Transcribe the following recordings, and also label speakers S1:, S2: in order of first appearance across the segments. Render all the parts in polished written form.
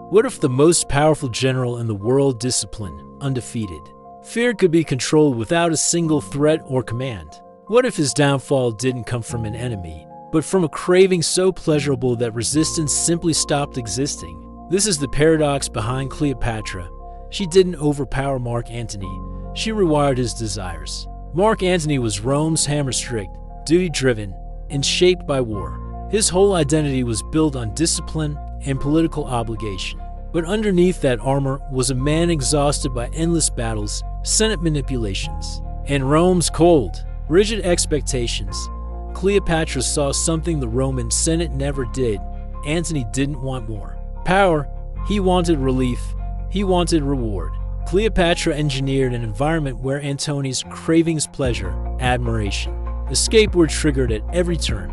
S1: What if the most powerful general in the world disciplined, undefeated? Fear could be controlled without a single threat or command. What if his downfall didn't come from an enemy, but from a craving so pleasurable that resistance simply stopped existing? This is the paradox behind Cleopatra. She didn't overpower Mark Antony. She rewired his desires. Mark Antony was Rome's hammer-strict, duty-driven, and shaped by war. His whole identity was built on discipline and political obligation. But underneath that armor was a man exhausted by endless battles, Senate manipulations, and Rome's cold, rigid expectations. Cleopatra saw something the Roman Senate never did. Antony didn't want more power. He wanted relief. He wanted reward. Cleopatra engineered an environment where Antony's cravings, pleasure, admiration, escape were triggered at every turn.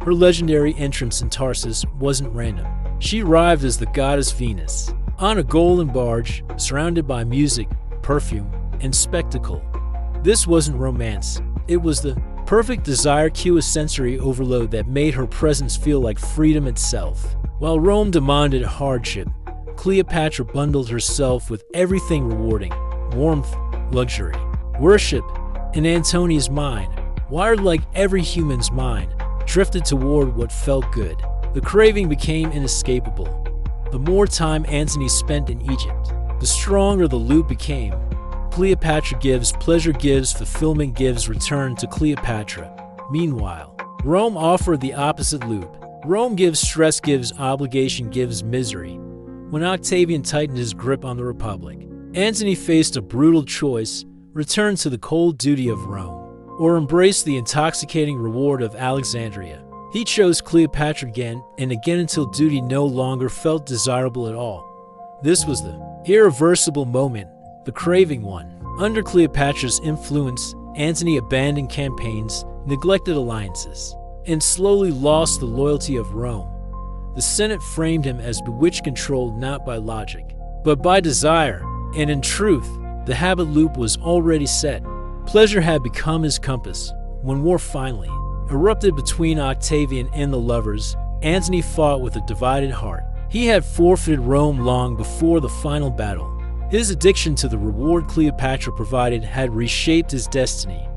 S1: Her legendary entrance in Tarsus wasn't random. She arrived as the goddess Venus, on a golden barge, surrounded by music, perfume, and spectacle. This wasn't romance. It was the perfect desire cue, a sensory overload that made her presence feel like freedom itself. While Rome demanded hardship, Cleopatra bundled herself with everything rewarding: warmth, luxury, worship. And Antony's mind, wired like every human's mind, drifted toward what felt good. The craving became inescapable. The more time Antony spent in Egypt, the stronger the loop became. Cleopatra gives, pleasure gives, fulfillment gives, return to Cleopatra. Meanwhile, Rome offered the opposite loop. Rome gives, stress gives, obligation gives, misery. When Octavian tightened his grip on the Republic, Antony faced a brutal choice: return to the cold duty of Rome, or embrace the intoxicating reward of Alexandria. He chose Cleopatra again and again until duty no longer felt desirable at all. This was the irreversible moment, the craving one. Under Cleopatra's influence, Antony abandoned campaigns, neglected alliances, and slowly lost the loyalty of Rome. The Senate framed him as bewitched, controlled not by logic, but by desire. And in truth, the habit loop was already set. Pleasure had become his compass. When war finally erupted between Octavian and the lovers, Antony fought with a divided heart. He had forfeited Rome long before the final battle. His addiction to the reward Cleopatra provided had reshaped his destiny.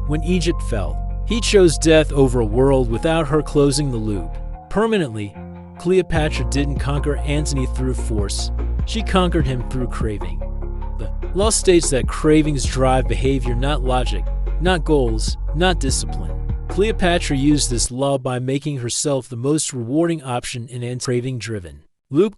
S1: When Egypt fell, he chose death over a world without her, closing the loop permanently. Cleopatra didn't conquer Antony through force. She conquered him through craving. The law states that cravings drive behavior, not logic, not goals, not discipline. Cleopatra used this law by making herself the most rewarding option in an craving-driven loop.